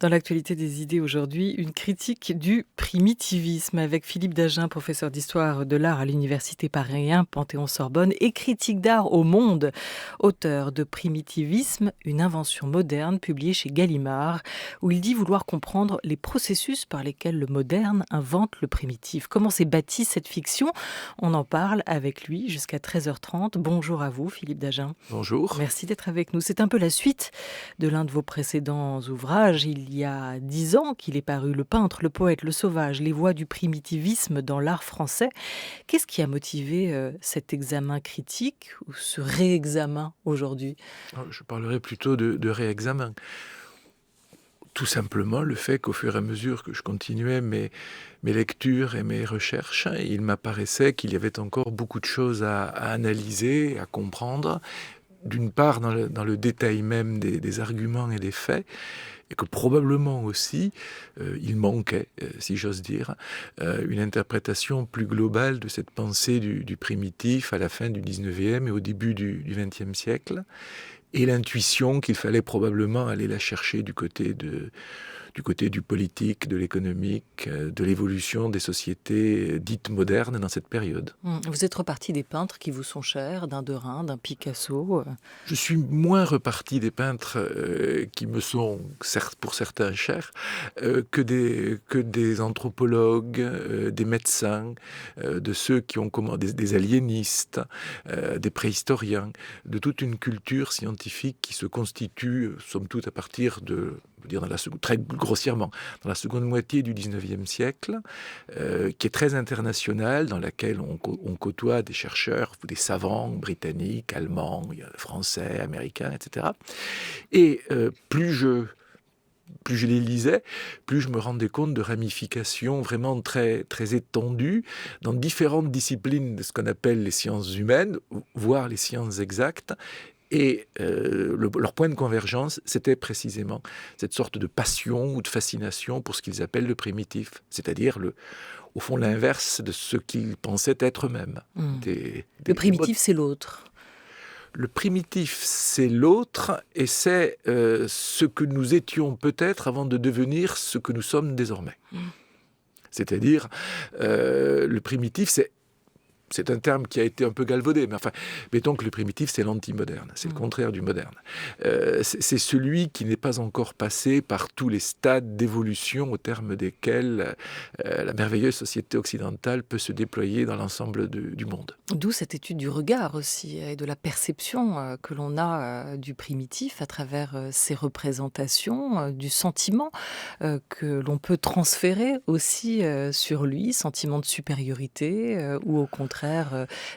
Dans l'actualité des idées aujourd'hui, une critique du primitivisme avec Philippe Dagen, professeur d'histoire de l'art à l'université Paris 1 Panthéon-Sorbonne et critique d'art au Monde, auteur de Primitivisme, une invention moderne, publié chez Gallimard, où il dit vouloir comprendre les processus par lesquels le moderne invente le primitif. Comment s'est bâtie cette fiction? On en parle avec lui jusqu'à 13h30. Bonjour à vous, Philippe Dagen. Bonjour. Merci d'être avec nous. C'est un peu la suite de l'un de vos précédents ouvrages. Il y a 10 ans qu'il est paru, Le peintre, le poète, le sauvage, les voies du primitivisme dans l'art français. Qu'est-ce qui a motivé cet examen critique ou ce réexamen aujourd'hui? Je parlerai plutôt de réexamen. Tout simplement le fait qu'au fur et à mesure que je continuais mes lectures et mes recherches, il m'apparaissait qu'il y avait encore beaucoup de choses à analyser, à comprendre. D'une part dans le détail même des arguments et des faits, et que probablement aussi il manquait, si j'ose dire, une interprétation plus globale de cette pensée du primitif à la fin du 19e et au début du 20e siècle, et l'intuition qu'il fallait probablement aller la chercher du côté du politique, de l'économique, de l'évolution des sociétés dites modernes dans cette période. Vous êtes reparti des peintres qui vous sont chers, d'un Derain, d'un Picasso. Je suis moins reparti des peintres qui me sont, certes pour certains chers, que des anthropologues, des médecins, de ceux qui ont des aliénistes, des préhistoriens, de toute une culture scientifique qui se constitue, somme toute, à partir de, très grossièrement, dans la seconde moitié du 19e siècle, qui est très internationale, dans laquelle on côtoie des chercheurs, des savants britanniques, allemands, français, américains, etc. Et plus je les lisais, plus je me rendais compte de ramifications vraiment très, très étendues dans différentes disciplines de ce qu'on appelle les sciences humaines, voire les sciences exactes. Et leur point de convergence, c'était précisément cette sorte de passion ou de fascination pour ce qu'ils appellent le primitif, c'est-à-dire au fond l'inverse de ce qu'ils pensaient être eux-mêmes. Le primitif, c'est l'autre. Le primitif, c'est l'autre, et c'est ce que nous étions peut-être avant de devenir ce que nous sommes désormais. C'est-à-dire, le primitif, c'est un terme qui a été un peu galvaudé, mais enfin, mettons que le primitif, c'est l'anti-moderne, c'est le contraire du moderne. C'est celui qui n'est pas encore passé par tous les stades d'évolution au terme desquels la merveilleuse société occidentale peut se déployer dans l'ensemble du monde. D'où cette étude du regard aussi, et de la perception que l'on a du primitif à travers ses représentations, du sentiment que l'on peut transférer aussi sur lui, sentiment de supériorité ou au contraire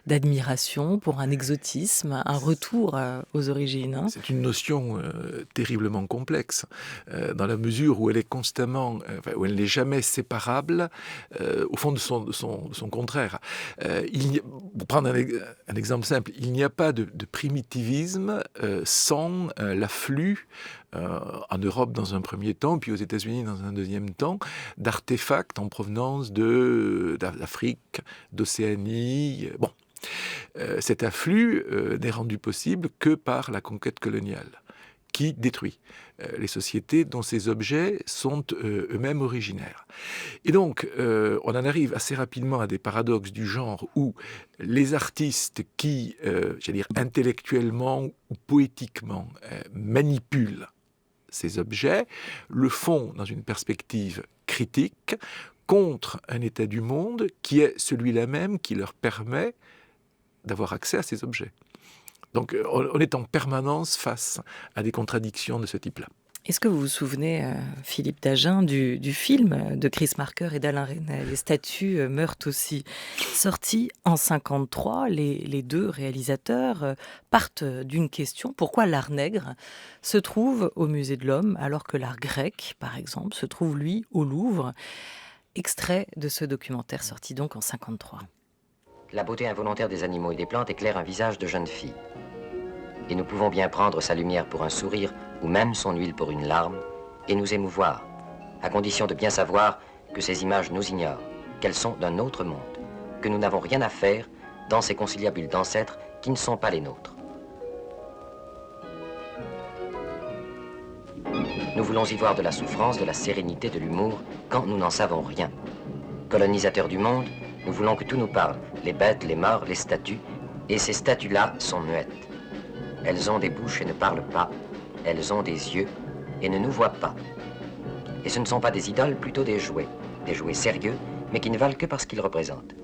d'admiration pour un exotisme, un retour aux origines. C'est une notion terriblement complexe, dans la mesure où elle est constamment, où elle n'est jamais séparable, au fond de son contraire. Pour prendre un exemple simple, il n'y a pas de primitivisme sans l'afflux, en Europe dans un premier temps, puis aux États-Unis dans un deuxième temps, d'artefacts en provenance d'Afrique, d'Océanie. Bon, cet afflux n'est rendu possible que par la conquête coloniale, qui détruit les sociétés dont ces objets sont eux-mêmes originaires. Et donc, on en arrive assez rapidement à des paradoxes du genre où les artistes qui, j'allais dire, intellectuellement ou poétiquement manipulent ces objets, le font dans une perspective critique contre un état du monde qui est celui-là même qui leur permet d'avoir accès à ces objets. Donc on est en permanence face à des contradictions de ce type-là. Est-ce que vous vous souvenez, Philippe Dagen, du film de Chris Marker et d'Alain Resnais, Les statues meurent aussi, sorti en 1953. Les deux réalisateurs partent d'une question: pourquoi l'art nègre se trouve au Musée de l'Homme alors que l'art grec, par exemple, se trouve, lui, au Louvre? Extrait de ce documentaire sorti donc en 1953. La beauté involontaire des animaux et des plantes éclaire un visage de jeune fille. Et nous pouvons bien prendre sa lumière pour un sourire, ou même son huile pour une larme, et nous émouvoir, à condition de bien savoir que ces images nous ignorent, qu'elles sont d'un autre monde, que nous n'avons rien à faire dans ces conciliabules d'ancêtres qui ne sont pas les nôtres. Nous voulons y voir de la souffrance, de la sérénité, de l'humour, quand nous n'en savons rien. Colonisateurs du monde, nous voulons que tout nous parle, les bêtes, les morts, les statues, et ces statues-là sont muettes. Elles ont des bouches et ne parlent pas, elles ont des yeux et ne nous voient pas. Et ce ne sont pas des idoles, plutôt des jouets sérieux, mais qui ne valent que parce qu'ils représentent.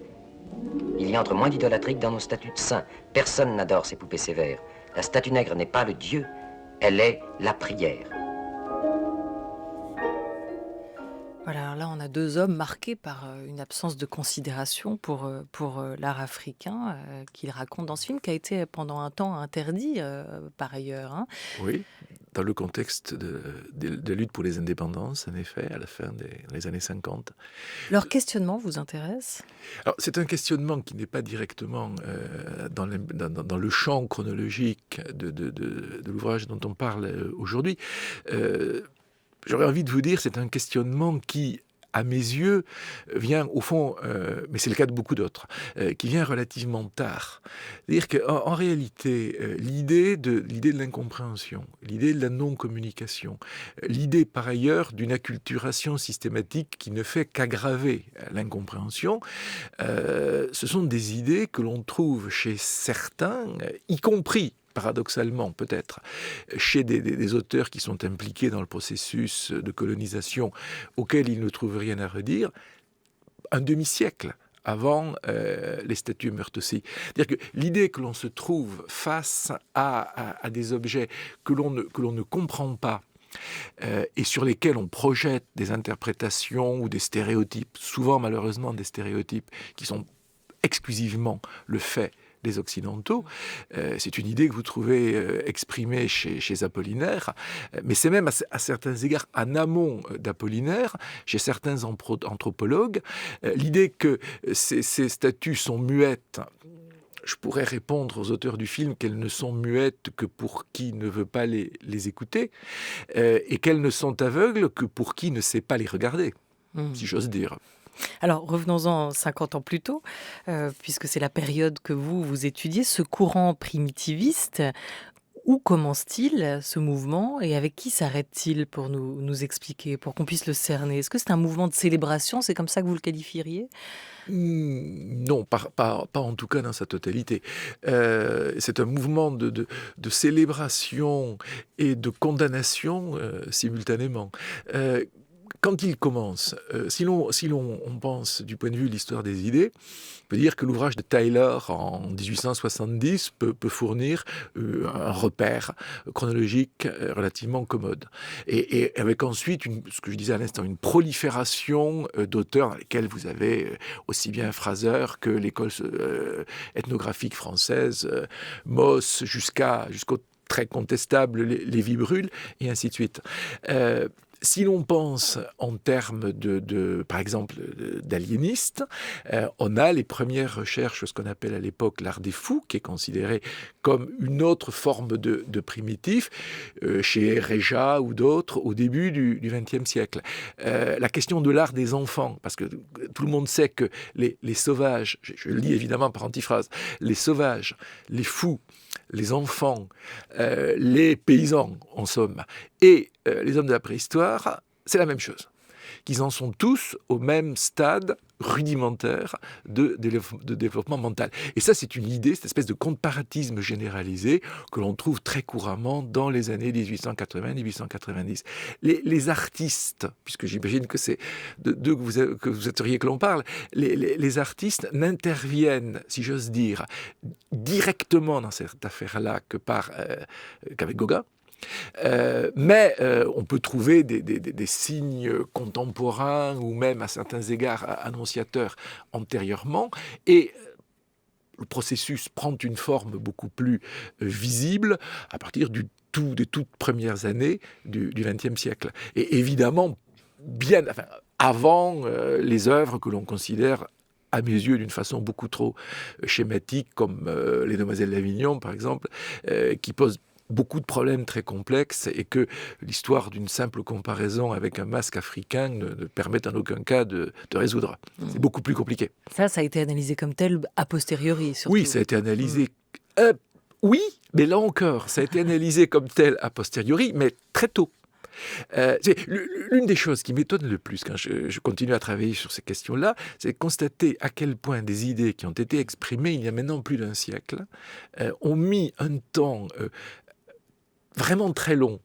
Il y entre moins d'idolâtrie que dans nos statues de saints. Personne n'adore ces poupées sévères. La statue nègre n'est pas le Dieu, elle est la prière. Voilà, alors là, on a deux hommes marqués par une absence de considération pour l'art africain qu'il raconte dans ce film, qui a été pendant un temps interdit par ailleurs. Hein. Oui, dans le contexte de lutte pour les indépendances, en effet, à la fin des années 50. Leur questionnement vous intéresse ? Alors, c'est un questionnement qui n'est pas directement dans le champ chronologique de l'ouvrage dont on parle aujourd'hui. J'aurais envie de vous dire, c'est un questionnement qui, à mes yeux, vient au fond, mais c'est le cas de beaucoup d'autres, qui vient relativement tard. C'est-à-dire qu'en réalité, l'idée de l'incompréhension, l'idée de la non-communication, l'idée par ailleurs d'une acculturation systématique qui ne fait qu'aggraver l'incompréhension, ce sont des idées que l'on trouve chez certains, y compris paradoxalement peut-être, chez des auteurs qui sont impliqués dans le processus de colonisation auquel ils ne trouvent rien à redire, un demi-siècle avant les statues Meurthe-aussi. C'est-à-dire que l'idée que l'on se trouve face à des objets que l'on ne comprend pas, et sur lesquels on projette des interprétations ou des stéréotypes, souvent malheureusement des stéréotypes qui sont exclusivement le fait des Occidentaux, c'est une idée que vous trouvez exprimée chez Apollinaire, mais c'est même à certains égards en amont d'Apollinaire, chez certains anthropologues, l'idée que ces statues sont muettes. Je pourrais répondre aux auteurs du film qu'elles ne sont muettes que pour qui ne veut pas les écouter, et qu'elles ne sont aveugles que pour qui ne sait pas les regarder, si j'ose dire. Alors, revenons-en 50 ans plus tôt, puisque c'est la période que vous étudiez, ce courant primitiviste. Où commence-t-il, ce mouvement, et avec qui s'arrête-t-il pour nous expliquer, pour qu'on puisse le cerner ? Est-ce que c'est un mouvement de célébration ? C'est comme ça que vous le qualifieriez ? Non, pas en tout cas dans sa totalité. C'est un mouvement de célébration et de condamnation simultanément. Quand il commence, si l'on pense du point de vue de l'histoire des idées, on peut dire que l'ouvrage de Taylor en 1870 peut fournir un repère chronologique relativement commode. Et avec ensuite, ce que je disais à l'instant, une prolifération d'auteurs dans lesquels vous avez aussi bien Fraser que l'école ethnographique française, Moss, jusqu'au très contestable Lévi-Brul, et ainsi de suite. Si l'on pense en termes par exemple, d'aliénistes, on a les premières recherches, ce qu'on appelle à l'époque l'art des fous, qui est considéré comme une autre forme de primitif, chez Réja ou d'autres, au début du XXe siècle. La question de l'art des enfants, parce que tout le monde sait que les sauvages, je lis évidemment par antiphrase, les sauvages, les fous, les enfants, les paysans, en somme, et les hommes de la préhistoire, c'est la même chose. Qu'ils en sont tous au même stade rudimentaire de développement mental. Et ça, c'est une idée, cette espèce de comparatisme généralisé que l'on trouve très couramment dans les années 1880-1890. Les artistes, puisque j'imagine que c'est d'eux que vous souhaiteriez que l'on parle, les artistes n'interviennent, si j'ose dire, directement dans cette affaire-là qu'avec Gauguin. Mais on peut trouver des signes contemporains ou même à certains égards annonciateurs antérieurement, et le processus prend une forme beaucoup plus visible à partir des toutes premières années du XXe siècle. Et évidemment, avant les œuvres que l'on considère à mes yeux, d'une façon beaucoup trop schématique, comme les Demoiselles d'Avignon, par exemple, qui posent beaucoup de problèmes très complexes, et que l'histoire d'une simple comparaison avec un masque africain ne permet en aucun cas de résoudre. C'est beaucoup plus compliqué. Ça a été analysé comme tel a posteriori, surtout. Oui, ça a été analysé... oui, mais là encore, ça a été analysé comme tel a posteriori, mais très tôt. L'une des choses qui m'étonne le plus quand je continue à travailler sur ces questions-là, c'est de constater à quel point des idées qui ont été exprimées il y a maintenant plus d'un siècle ont mis un temps vraiment très long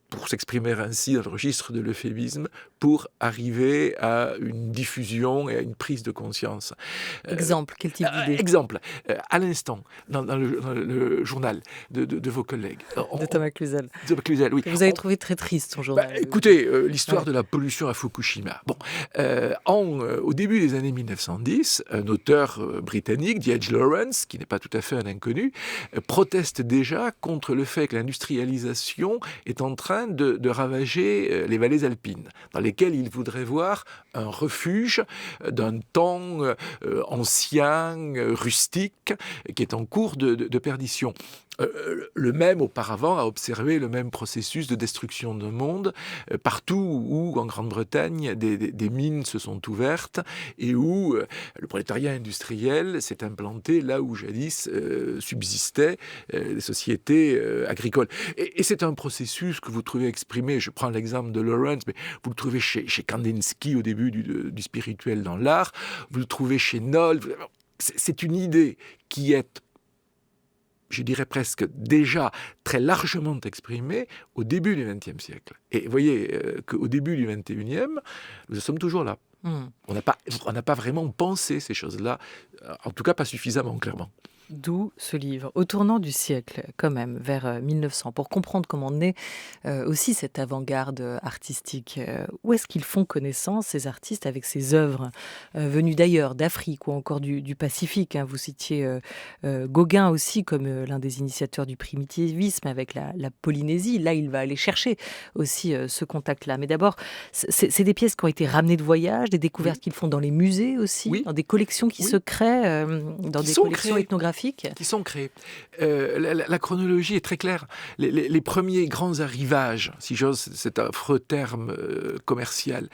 pour s'exprimer ainsi dans le registre de l'euphémisme, pour arriver à une diffusion et à une prise de conscience. Exemple, quel type d'idée? Exemple, à l'instant, dans le journal de vos collègues. De Thomas Cluzel. Thomas Cluzel, oui. Que vous avez trouvé très triste, son journal. Écoutez, l'histoire de la pollution à Fukushima. Bon, au début des années 1910, un auteur britannique, D.H. Lawrence, qui n'est pas tout à fait un inconnu, proteste déjà contre le fait que l'industrialisation est en train de ravager les vallées alpines, dans lesquelles il voudrait voir un refuge d'un temps ancien, rustique, qui est en cours de perdition. Le même, auparavant, a observé le même processus de destruction de monde partout où, en Grande-Bretagne, des mines se sont ouvertes et où le prolétariat industriel s'est implanté là où jadis subsistaient des sociétés agricoles. Et c'est un processus que vous trouvez exprimé, je prends l'exemple de Lawrence, mais vous le trouvez chez Kandinsky au début du spirituel dans l'art, vous le trouvez chez Noll. C'est une idée qui est, je dirais presque déjà très largement exprimée au début du XXe siècle. Et vous voyez qu'au début du XXIe, nous sommes toujours là. On n'a pas vraiment pensé ces choses-là, en tout cas pas suffisamment clairement. D'où ce livre, au tournant du siècle, quand même, vers 1900, pour comprendre comment naît aussi cette avant-garde artistique. Où est-ce qu'ils font connaissance, ces artistes, avec ces œuvres venues d'ailleurs, d'Afrique ou encore du Pacifique, hein. Vous citiez Gauguin aussi comme l'un des initiateurs du primitivisme avec la Polynésie. Là, il va aller chercher aussi ce contact-là. Mais d'abord, c'est des pièces qui ont été ramenées de voyage, des découvertes qu'ils font dans les musées aussi, dans des collections qui se créent, dans des collections ethnographiques. Qui sont créés. La chronologie est très claire. Les premiers grands arrivages, si j'ose cet affreux terme commercial,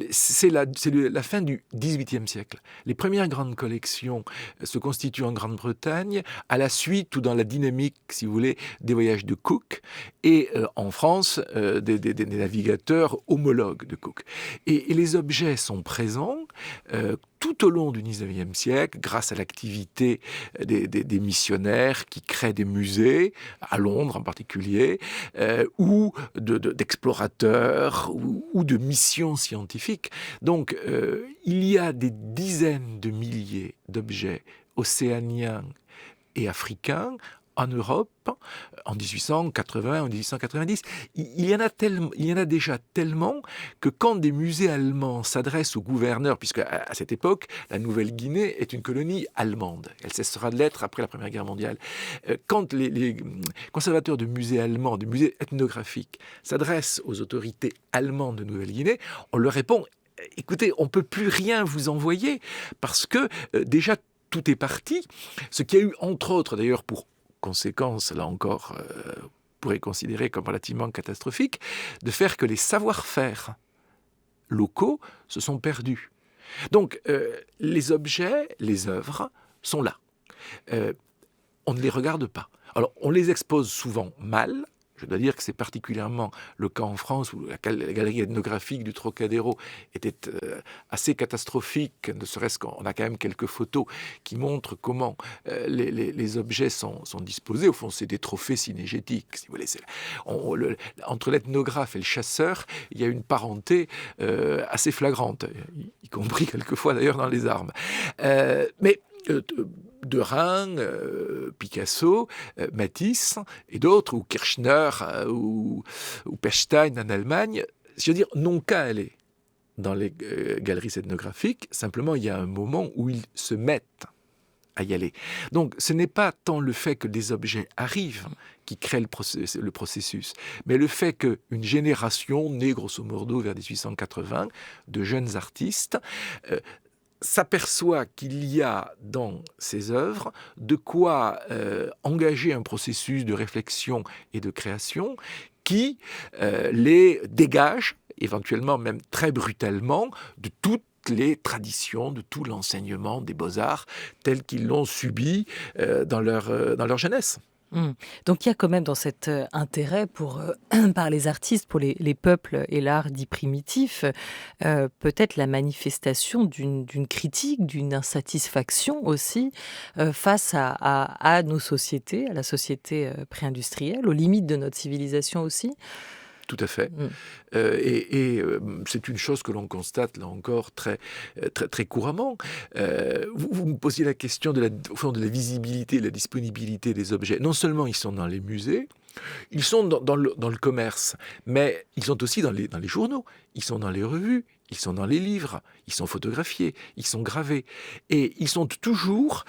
c'est la fin du XVIIIe siècle. Les premières grandes collections se constituent en Grande-Bretagne à la suite ou dans la dynamique, si vous voulez, des voyages de Cook et en France, des navigateurs homologues de Cook. Et les objets sont présents tout au long du XIXe siècle, grâce à l'activité des missionnaires qui créent des musées, à Londres en particulier, ou d'explorateurs, ou de missions scientifiques. Donc, il y a des dizaines de milliers d'objets océaniens et africains en Europe, en 1880, en 1890. Il y en a déjà tellement que quand des musées allemands s'adressent aux gouverneurs, puisque à cette époque, la Nouvelle-Guinée est une colonie allemande, elle cessera de l'être après la Première Guerre mondiale, quand les conservateurs de musées allemands, de musées ethnographiques, s'adressent aux autorités allemandes de Nouvelle-Guinée, on leur répond « Écoutez, on ne peut plus rien vous envoyer, parce que déjà tout est parti », ce qui a eu, entre autres, d'ailleurs, pour conséquence, là encore, pourrait considérer comme relativement catastrophique, de faire que les savoir-faire locaux se sont perdus. Donc, les objets, les œuvres sont là. On ne les regarde pas. Alors, on les expose souvent mal. Je dois dire que c'est particulièrement le cas en France, où la galerie ethnographique du Trocadéro était assez catastrophique, ne serait-ce qu'on a quand même quelques photos qui montrent comment les objets sont disposés. Au fond, c'est des trophées synégétiques, si vous voulez. Entre l'ethnographe et le chasseur, il y a une parenté assez flagrante, y compris quelquefois d'ailleurs dans les armes. Mais Derain, Picasso, Matisse et d'autres, ou Kirchner, ou Pechstein en Allemagne, je veux dire, n'ont qu'à aller dans les galeries ethnographiques. Simplement, il y a un moment où ils se mettent à y aller. Donc, ce n'est pas tant le fait que des objets arrivent qui crée le processus, mais le fait qu'une génération, née grosso modo vers 1880, de jeunes artistes, s'aperçoit qu'il y a dans ces œuvres de quoi engager un processus de réflexion et de création qui les dégage, éventuellement même très brutalement, de toutes les traditions, de tout l'enseignement des beaux-arts tels qu'ils l'ont subi dans leur jeunesse. Mmh. Donc il y a quand même dans cet, intérêt pour, par les artistes, pour les peuples et l'art dit primitif, peut-être la manifestation d'une critique, d'une insatisfaction aussi, face à nos sociétés, à la société, pré-industrielle, aux limites de notre civilisation aussi? Tout à fait. Mmh. C'est une chose que l'on constate, là encore, très couramment. Vous me posiez la question au fond, de la visibilité, de la disponibilité des objets. Non seulement ils sont dans les musées, ils sont dans le commerce, mais ils sont aussi dans les journaux, ils sont dans les revues, ils sont dans les livres, ils sont photographiés, ils sont gravés. Et ils sont toujours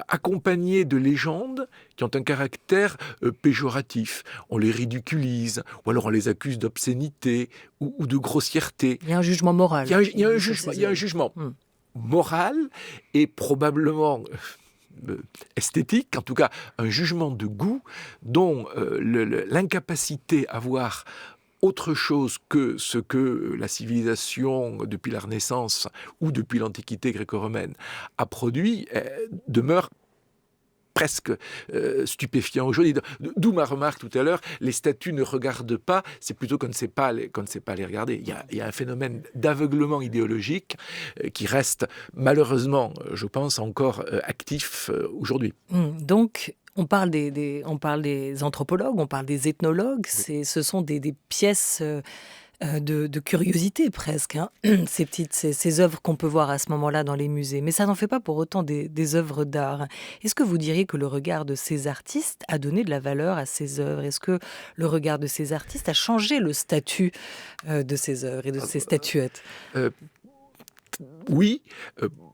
accompagnés de légendes qui ont un caractère péjoratif. On les ridiculise, ou alors on les accuse d'obscénité ou de grossièreté. Il y a un jugement moral. Il y a un sur jugement, ces il y a un œuvres. jugement Mmh. moral et probablement esthétique, en tout cas un jugement de goût dont l'incapacité à voir autre chose que ce que la civilisation, depuis la Renaissance ou depuis l'Antiquité gréco-romaine, a produit, demeure presque stupéfiant aujourd'hui. D'où ma remarque tout à l'heure, les statues ne regardent pas, c'est plutôt qu'on ne sait pas les regarder. Il y a un phénomène d'aveuglement idéologique qui reste malheureusement, je pense, encore actif aujourd'hui. Donc on parle des anthropologues, on parle des ethnologues, ce sont des pièces, de curiosité presque, hein, ces œuvres qu'on peut voir à ce moment-là dans les musées. Mais ça n'en fait pas pour autant des œuvres d'art. Est-ce que vous diriez que le regard de ces artistes a donné de la valeur à ces œuvres? Est-ce que le regard de ces artistes a changé le statut, de ces œuvres et de ces statuettes? Euh, oui,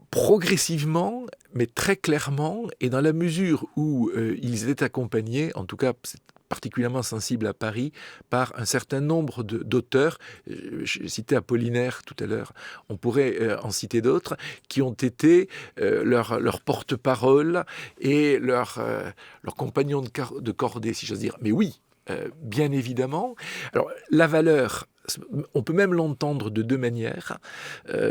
progressivement, mais très clairement, et dans la mesure où ils étaient accompagnés, en tout cas c'est particulièrement sensible à Paris, par un certain nombre d'auteurs. J'ai cité Apollinaire tout à l'heure, on pourrait en citer d'autres, qui ont été leur porte-parole et leur compagnon de cordée, si j'ose dire. Mais oui, bien évidemment. Alors, la valeur, on peut même l'entendre de deux manières,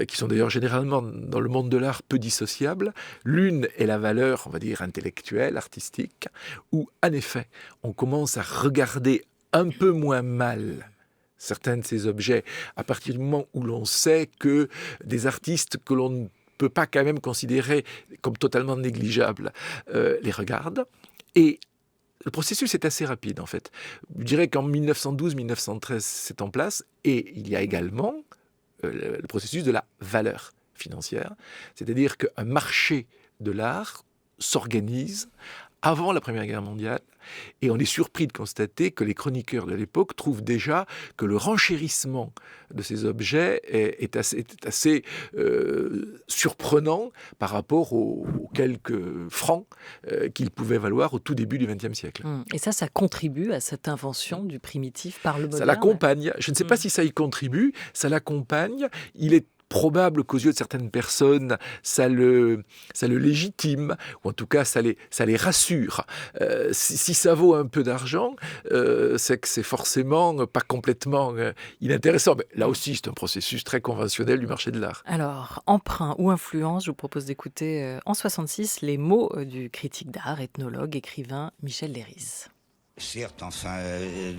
qui sont d'ailleurs généralement dans le monde de l'art peu dissociables. L'une est la valeur, on va dire, intellectuelle, artistique, où, en effet, on commence à regarder un peu moins mal certains de ces objets à partir du moment où l'on sait que des artistes que l'on ne peut pas quand même considérer comme totalement négligeables les regardent. Et le processus est assez rapide, en fait. Je dirais qu'en 1912-1913, c'est en place. Et il y a également le processus de la valeur financière. C'est-à-dire qu'un marché de l'art s'organise avant la Première Guerre mondiale. Et on est surpris de constater que les chroniqueurs de l'époque trouvent déjà que le renchérissement de ces objets est assez surprenant par rapport aux quelques francs qu'ils pouvaient valoir au tout début du XXe siècle. Et ça contribue à cette invention du primitif par le moderne? Ça l'accompagne. Je ne sais pas si ça y contribue. Ça l'accompagne. Il est probable qu'aux yeux de certaines personnes, ça le légitime, ou en tout cas ça les rassure. Si ça vaut un peu d'argent, c'est que c'est forcément pas complètement inintéressant. Mais là aussi, c'est un processus très conventionnel du marché de l'art. Alors, emprunt ou influence, je vous propose d'écouter en 66 les mots du critique d'art, ethnologue, écrivain Michel Leiris. Certes, enfin,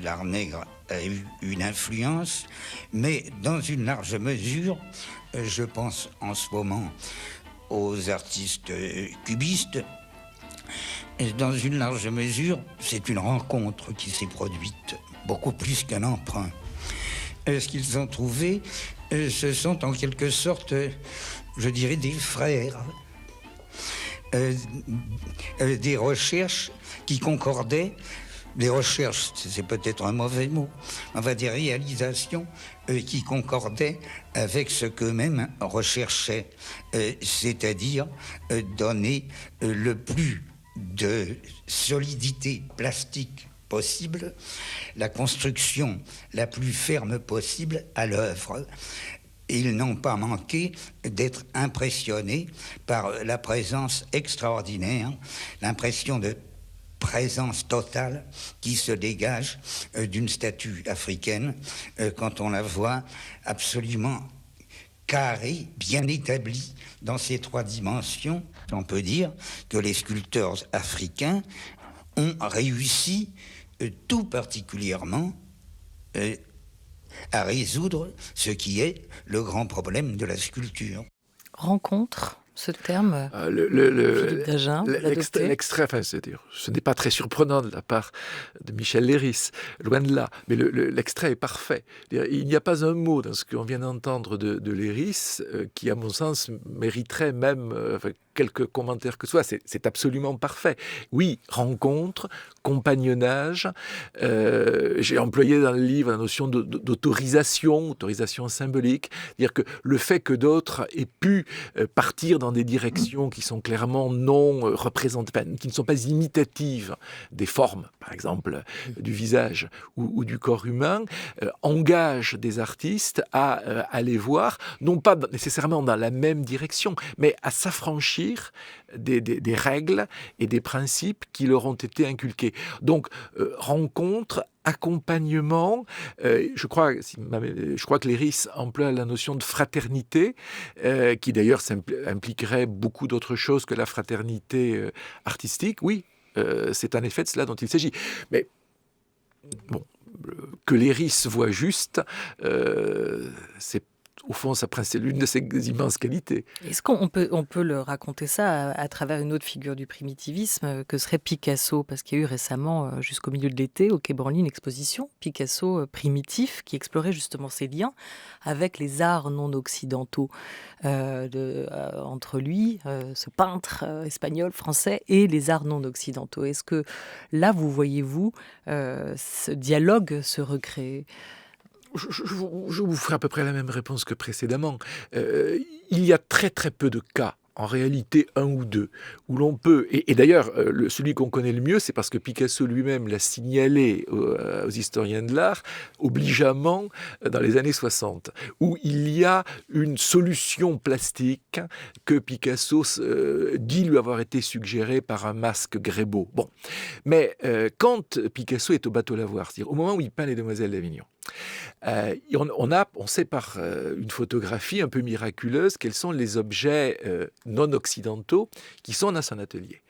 l'art nègre a eu une influence, mais dans une large mesure, je pense en ce moment aux artistes cubistes. Dans une large mesure, c'est une rencontre qui s'est produite, beaucoup plus qu'un emprunt. Ce qu'ils ont trouvé, ce sont en quelque sorte, je dirais, des frères. Des recherches qui concordaient. Des recherches, c'est peut-être un mauvais mot, enfin des réalisations qui concordaient avec ce qu'eux-mêmes recherchaient, c'est-à-dire donner le plus de solidité plastique possible, la construction la plus ferme possible à l'œuvre. Ils n'ont pas manqué d'être impressionnés par la présence extraordinaire, l'impression de présence totale qui se dégage d'une statue africaine quand on la voit absolument carrée, bien établie dans ses trois dimensions. On peut dire que les sculpteurs africains ont réussi tout particulièrement à résoudre ce qui est le grand problème de la sculpture. Rencontre, ce terme, Philippe Dagen, l'extrait, enfin, ce n'est pas très surprenant de la part de Michel Léris, loin de là, mais l'extrait est parfait. Il n'y a pas un mot dans ce qu'on vient d'entendre de Léris qui, à mon sens, mériterait même quelques commentaires que ce soit. C'est absolument parfait. Oui, rencontre, compagnonnage. J'ai employé dans le livre la notion d'autorisation symbolique. Dire que le fait que d'autres aient pu partir dans des directions qui sont clairement non représentatives, qui ne sont pas imitatives des formes, par exemple, du visage ou du corps humain, engage des artistes à aller voir, non pas nécessairement dans la même direction, mais à s'affranchir des règles et des principes qui leur ont été inculqués. Donc, rencontre, accompagnement, je crois que Léris emploie la notion de fraternité, qui d'ailleurs impliquerait beaucoup d'autres choses que la fraternité artistique. Oui, c'est en effet de cela dont il s'agit. Mais bon, que Léris voit juste, c'est au fond, c'est l'une de ses immenses qualités. Est-ce qu'on peut le raconter ça à travers une autre figure du primitivisme que serait Picasso? Parce qu'il y a eu récemment, jusqu'au milieu de l'été, au Quai Branly, une exposition Picasso primitif qui explorait justement ces liens avec les arts non occidentaux entre lui, ce peintre espagnol, français, et les arts non occidentaux. Est-ce que là, vous ce dialogue se recréer? Je vous ferai à peu près la même réponse que précédemment. Il y a très très peu de cas, en réalité un ou deux, où l'on peut, et d'ailleurs celui qu'on connaît le mieux, c'est parce que Picasso lui-même l'a signalé aux historiens de l'art, obligeamment dans les années 60, où il y a une solution plastique que Picasso dit lui avoir été suggérée par un masque Grébeau. Bon, mais quand Picasso est au bateau Lavoir, c'est-à-dire au moment où il peint les Demoiselles d'Avignon, on sait par une photographie un peu miraculeuse quels sont les objets non occidentaux qui sont dans son atelier.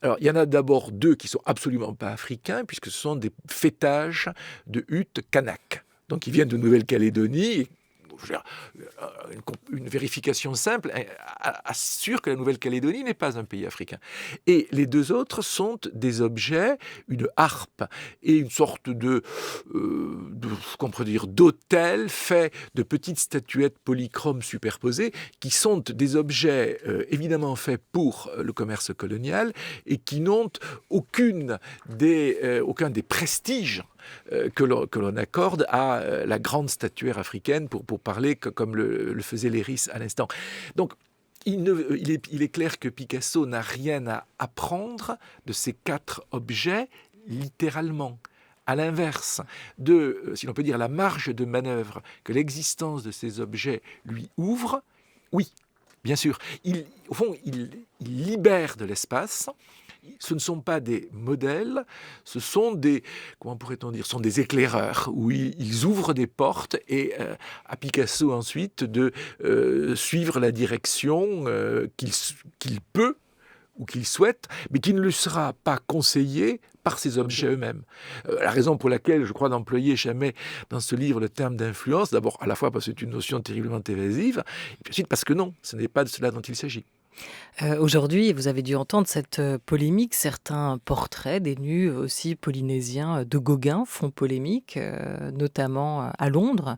Alors, il y en a d'abord deux qui sont absolument pas africains, puisque ce sont des fêtages de huttes kanak. Donc, ils viennent de Nouvelle-Calédonie. Une vérification simple assure que la Nouvelle-Calédonie n'est pas un pays africain. Et les deux autres sont des objets, une harpe et une sorte d'autel fait de petites statuettes polychromes superposées, qui sont des objets évidemment faits pour le commerce colonial et qui n'ont aucun des prestiges que l'on accorde à la grande statuaire africaine, pour parler comme le faisait Léris à l'instant. Donc, il est clair que Picasso n'a rien à apprendre de ces quatre objets, littéralement. À l'inverse si l'on peut dire, la marge de manœuvre que l'existence de ces objets lui ouvre, oui, bien sûr. Au fond, il libère de l'espace. Ce ne sont pas des modèles, ce sont des éclaireurs, où ils ouvrent des portes et à Picasso ensuite de suivre la direction qu'il peut ou qu'il souhaite, mais qui ne lui sera pas conseillée par ces objets eux-mêmes. La raison pour laquelle je crois n'employer jamais dans ce livre le terme d'influence, d'abord à la fois parce que c'est une notion terriblement évasive, et puis ensuite parce que non, ce n'est pas de cela dont il s'agit. Aujourd'hui, vous avez dû entendre cette polémique. Certains portraits des nus aussi polynésiens de Gauguin font polémique, notamment à Londres,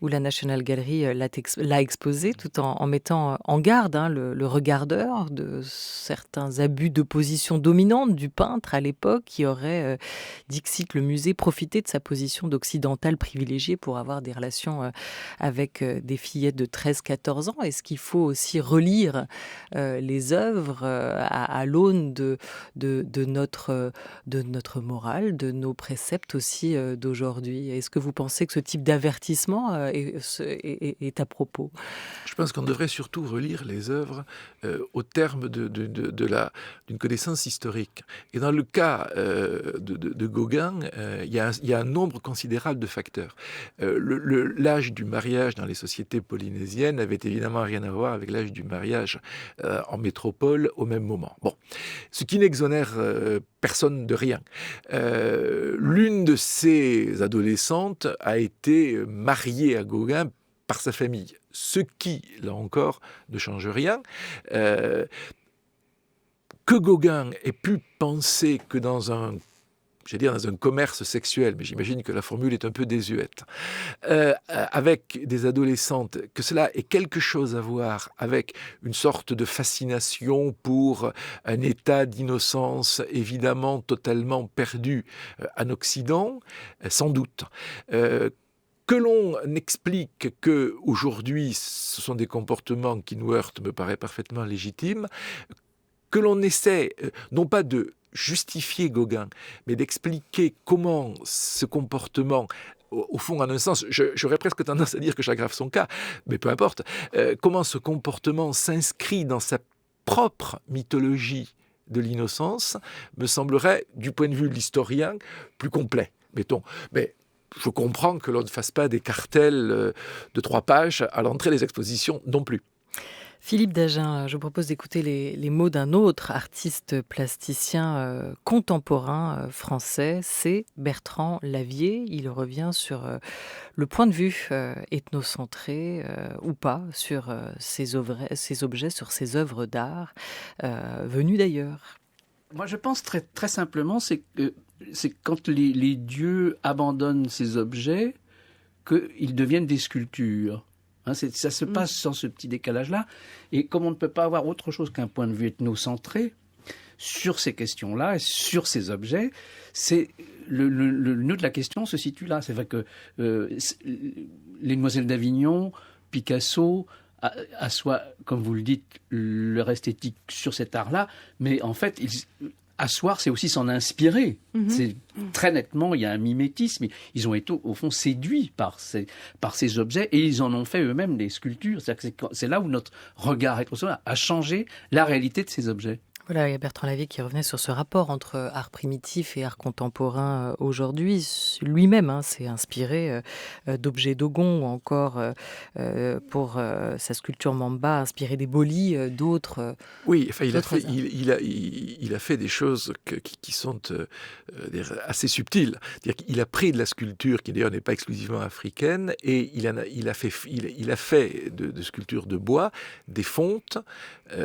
où la National Gallery l'a exposé, tout en mettant en garde le regardeur de certains abus de position dominante du peintre à l'époque, qui aurait, dixit le musée, profité de sa position d'occidental privilégié pour avoir des relations avec des fillettes de 13-14 ans. Est-ce qu'il faut aussi relire les œuvres à l'aune de notre morale, de nos préceptes aussi d'aujourd'hui? Est-ce que vous pensez que ce type d'avertissement est à propos? Je pense qu'on devrait surtout relire les œuvres au terme d'une connaissance historique. Et dans le cas de Gauguin, il y a un nombre considérable de facteurs. L'âge du mariage dans les sociétés polynésiennes n'avait évidemment rien à voir avec l'âge du mariage en métropole au même moment. Bon, ce qui n'exonère personne de rien. L'une de ces adolescentes a été mariée à Gauguin par sa famille, ce qui, là encore, ne change rien. Que Gauguin ait pu penser que dans un commerce sexuel, mais j'imagine que la formule est un peu désuète, avec des adolescentes, que cela ait quelque chose à voir avec une sorte de fascination pour un état d'innocence évidemment totalement perdu en Occident, sans doute. Que l'on explique qu'aujourd'hui, ce sont des comportements qui nous heurtent, me paraît parfaitement légitime, que l'on essaie, non pas de justifier Gauguin, mais d'expliquer comment ce comportement, au fond, en un sens, j'aurais presque tendance à dire que j'aggrave son cas, mais peu importe, comment ce comportement s'inscrit dans sa propre mythologie de l'innocence, me semblerait, du point de vue de l'historien, plus complet, mettons. Mais je comprends que l'on ne fasse pas des cartels de 3 pages à l'entrée des expositions non plus. Philippe Dagen, je vous propose d'écouter les mots d'un autre artiste plasticien contemporain français, c'est Bertrand Lavier. Il revient sur le point de vue ethnocentré ou pas sur ces objets, sur ces œuvres d'art venues d'ailleurs. Moi, je pense très, très simplement, c'est quand les dieux abandonnent ces objets qu'ils deviennent des sculptures. Ça se passe sans ce petit décalage-là. Et comme on ne peut pas avoir autre chose qu'un point de vue ethnocentré sur ces questions-là et sur ces objets, c'est le nœud de la question se situe là. C'est vrai que les Demoiselles d'Avignon, Picasso assoient, comme vous le dites, leur esthétique sur cet art-là, mais en fait, asseoir, c'est aussi s'en inspirer. C'est très nettement, il y a un mimétisme. Ils ont été, au fond, séduits par ces objets et ils en ont fait eux-mêmes des sculptures. C'est là où notre regard a changé la réalité de ces objets. Voilà, il y a Bertrand Lavier qui revenait sur ce rapport entre art primitif et art contemporain aujourd'hui. Lui-même s'est inspiré d'objets Dogon ou encore pour sa sculpture Mamba, inspiré des bolis d'autres. Oui, enfin, il a fait des choses qui sont assez subtiles. C'est-à-dire qu'il a pris de la sculpture qui d'ailleurs n'est pas exclusivement africaine et il a fait de sculptures de bois des fontes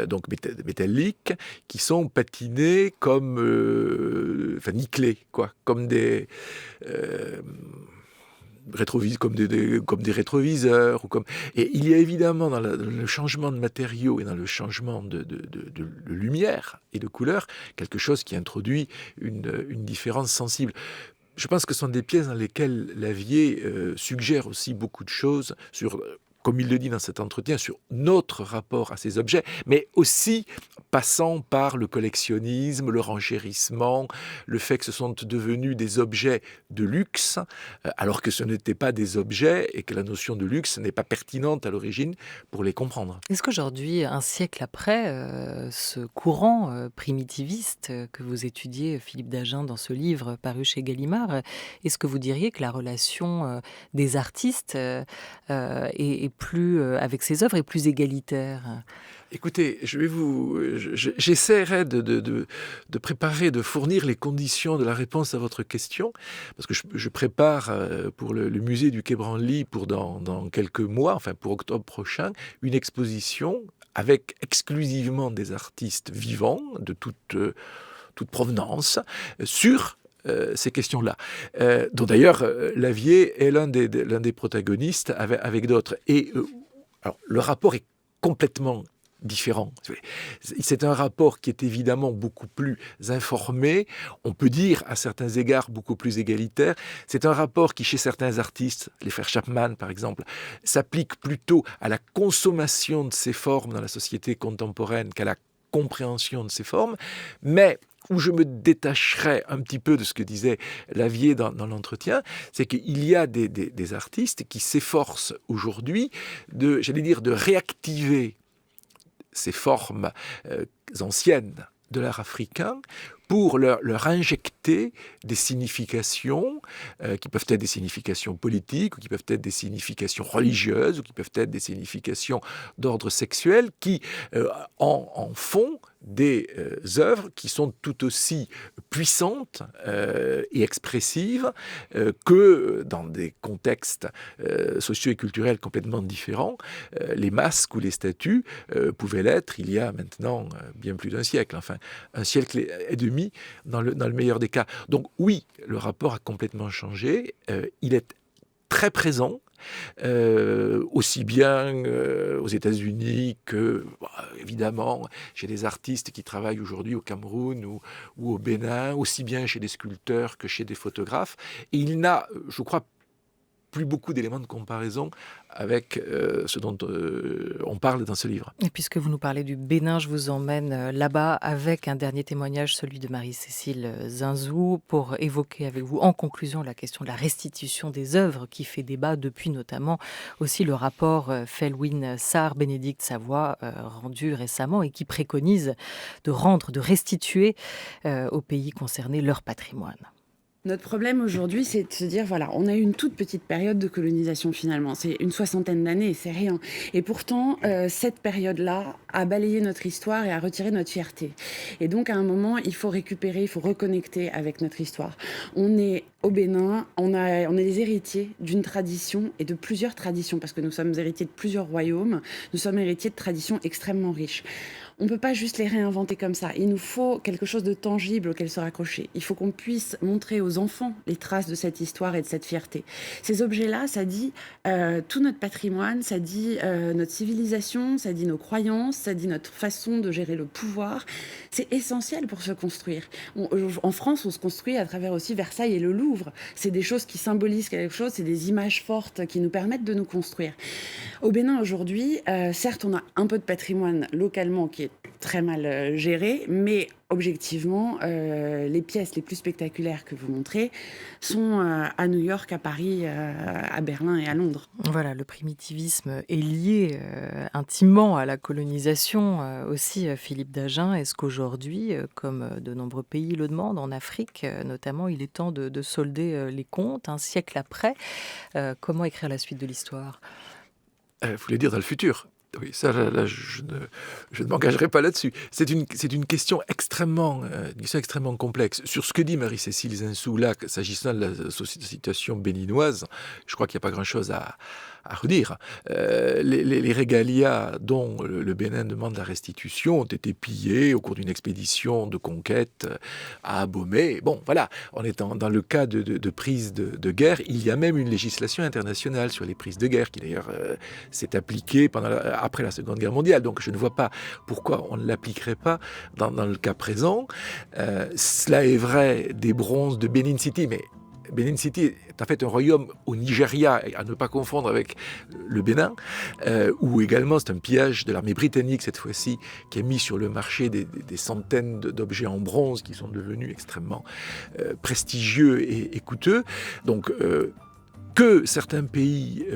donc métalliques qui sont patinés comme, nickelés, quoi, comme des comme des rétroviseurs. Et il y a évidemment dans le changement de matériaux et dans le changement de lumière et de couleur quelque chose qui introduit une différence sensible. Je pense que ce sont des pièces dans lesquelles Lavier suggère aussi beaucoup de choses sur, comme il le dit dans cet entretien, sur notre rapport à ces objets, mais aussi passant par le collectionnisme, le renchérissement, le fait que ce sont devenus des objets de luxe, alors que ce n'étaient pas des objets et que la notion de luxe n'est pas pertinente à l'origine pour les comprendre. Est-ce qu'aujourd'hui, un siècle après, ce courant primitiviste que vous étudiez, Philippe Dagen, dans ce livre paru chez Gallimard, est-ce que vous diriez que la relation des artistes est plus, avec ces œuvres, est plus égalitaire ? Écoutez, j'essaierai de préparer, de fournir les conditions de la réponse à votre question, parce que je prépare pour le musée du Quai Branly pour dans quelques mois, enfin pour octobre prochain, une exposition avec exclusivement des artistes vivants de toute provenance sur ces questions-là, dont d'ailleurs Lavier est l'un des protagonistes avec d'autres. Et alors, le rapport est complètement différent. C'est un rapport qui est évidemment beaucoup plus informé, on peut dire à certains égards beaucoup plus égalitaire. C'est un rapport qui, chez certains artistes, les frères Chapman par exemple, s'applique plutôt à la consommation de ces formes dans la société contemporaine qu'à la compréhension de ces formes, mais où je me détacherais un petit peu de ce que disait Lavier dans l'entretien, c'est qu'il y a des artistes qui s'efforcent aujourd'hui de réactiver ces formes anciennes de l'art africain pour leur injecter des significations qui peuvent être des significations politiques, ou qui peuvent être des significations religieuses, ou qui peuvent être des significations d'ordre sexuel, qui en font des œuvres qui sont tout aussi puissantes et expressives que dans des contextes socio et culturels complètement différents, les masques ou les statues pouvaient l'être il y a maintenant bien plus d'un siècle, enfin un siècle et demi dans le meilleur des cas. Donc oui, le rapport a complètement changé, il est très présent, aussi bien aux États-Unis que, évidemment, chez des artistes qui travaillent aujourd'hui au Cameroun ou au Bénin, aussi bien chez des sculpteurs que chez des photographes. Et il n'a, je crois, plus beaucoup d'éléments de comparaison avec ce dont on parle dans ce livre. Et puisque vous nous parlez du Bénin, je vous emmène là-bas avec un dernier témoignage, celui de Marie-Cécile Zinzou, pour évoquer avec vous en conclusion la question de la restitution des œuvres qui fait débat depuis notamment aussi le rapport Felwine-Sarr-Bénédicte Savoy rendu récemment et qui préconise de restituer aux pays concernés leur patrimoine. Notre problème aujourd'hui, c'est de se dire, voilà, on a eu une toute petite période de colonisation finalement. C'est une 60aine d'années, c'est rien. Et pourtant, cette période-là a balayé notre histoire et a retiré notre fierté. Et donc, à un moment, il faut récupérer, il faut reconnecter avec notre histoire. On est au Bénin, on est les héritiers d'une tradition et de plusieurs traditions, parce que nous sommes héritiers de plusieurs royaumes, nous sommes héritiers de traditions extrêmement riches. On ne peut pas juste les réinventer comme ça. Il nous faut quelque chose de tangible auquel se raccrocher. Il faut qu'on puisse montrer aux enfants les traces de cette histoire et de cette fierté. Ces objets-là, ça dit tout notre patrimoine, ça dit notre civilisation, ça dit nos croyances, ça dit notre façon de gérer le pouvoir. C'est essentiel pour se construire. En France, on se construit à travers aussi Versailles et le Louvre. C'est des choses qui symbolisent quelque chose, c'est des images fortes qui nous permettent de nous construire. Au Bénin, aujourd'hui, certes, on a un peu de patrimoine localement qui est très mal géré, mais objectivement, les pièces les plus spectaculaires que vous montrez sont à New York, à Paris, à Berlin et à Londres. Voilà, le primitivisme est lié intimement à la colonisation aussi, Philippe Dagen. Est-ce qu'aujourd'hui, comme de nombreux pays le demandent, en Afrique notamment, il est temps de solder les comptes un siècle après? Comment écrire la suite de l'histoire? Vous voulez dire dans le futur? Oui, ça, là, je ne m'engagerai pas là-dessus. C'est une question extrêmement complexe. Sur ce que dit Marie-Cécile Zinzou, là, s'agissant de la situation béninoise, je crois qu'il n'y a pas grand-chose à redire. Les régalias dont le Bénin demande la restitution ont été pillés au cours d'une expédition de conquête à Abomey. Bon, voilà, on est dans le cas de prises de guerre. Il y a même une législation internationale sur les prises de guerre qui d'ailleurs s'est appliquée après la Seconde Guerre mondiale. Donc je ne vois pas pourquoi on ne l'appliquerait pas dans le cas présent. Cela est vrai des bronzes de Benin City, mais Benin City est en fait un royaume au Nigeria, à ne pas confondre avec le Bénin, où également c'est un pillage de l'armée britannique cette fois-ci, qui a mis sur le marché des centaines d'objets en bronze qui sont devenus extrêmement prestigieux et coûteux. Donc que certains pays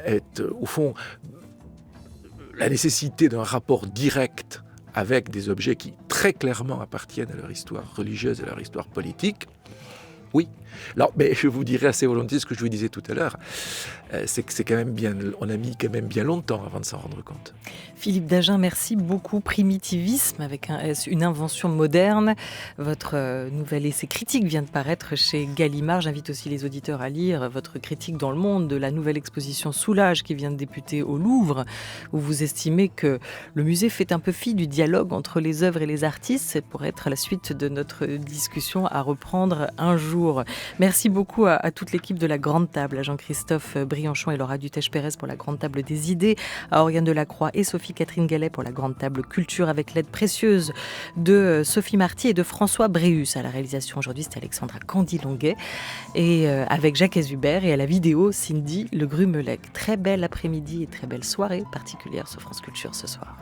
aient au fond la nécessité d'un rapport direct avec des objets qui très clairement appartiennent à leur histoire religieuse et à leur histoire politique, oui. Alors, mais je vous dirais assez volontiers ce que je vous disais tout à l'heure, c'est que c'est quand même bien, on a mis quand même bien longtemps avant de s'en rendre compte. Philippe Dagen, merci beaucoup. Primitivisme avec un S, une invention moderne. Votre nouvel essai critique vient de paraître chez Gallimard. J'invite aussi les auditeurs à lire votre critique dans Le Monde de la nouvelle exposition Soulage qui vient de débuter au Louvre, où vous estimez que le musée fait un peu fi du dialogue entre les œuvres et les artistes. C'est pour être la suite de notre discussion à reprendre un jour. Merci beaucoup à toute l'équipe de La Grande Table, à Jean-Christophe Brianchon et Laura Dutèche-Pérez pour La Grande Table des idées, à Oriane Delacroix et Sophie-Catherine Gallet pour La Grande Table Culture, avec l'aide précieuse de Sophie Marty et de François Bréhus. À la réalisation aujourd'hui, c'était Alexandra Candy-Longuet, et avec Jacques Hubert, et à la vidéo, Cindy Le Grumelec. Très bel après-midi et très belle soirée particulière sur France Culture ce soir.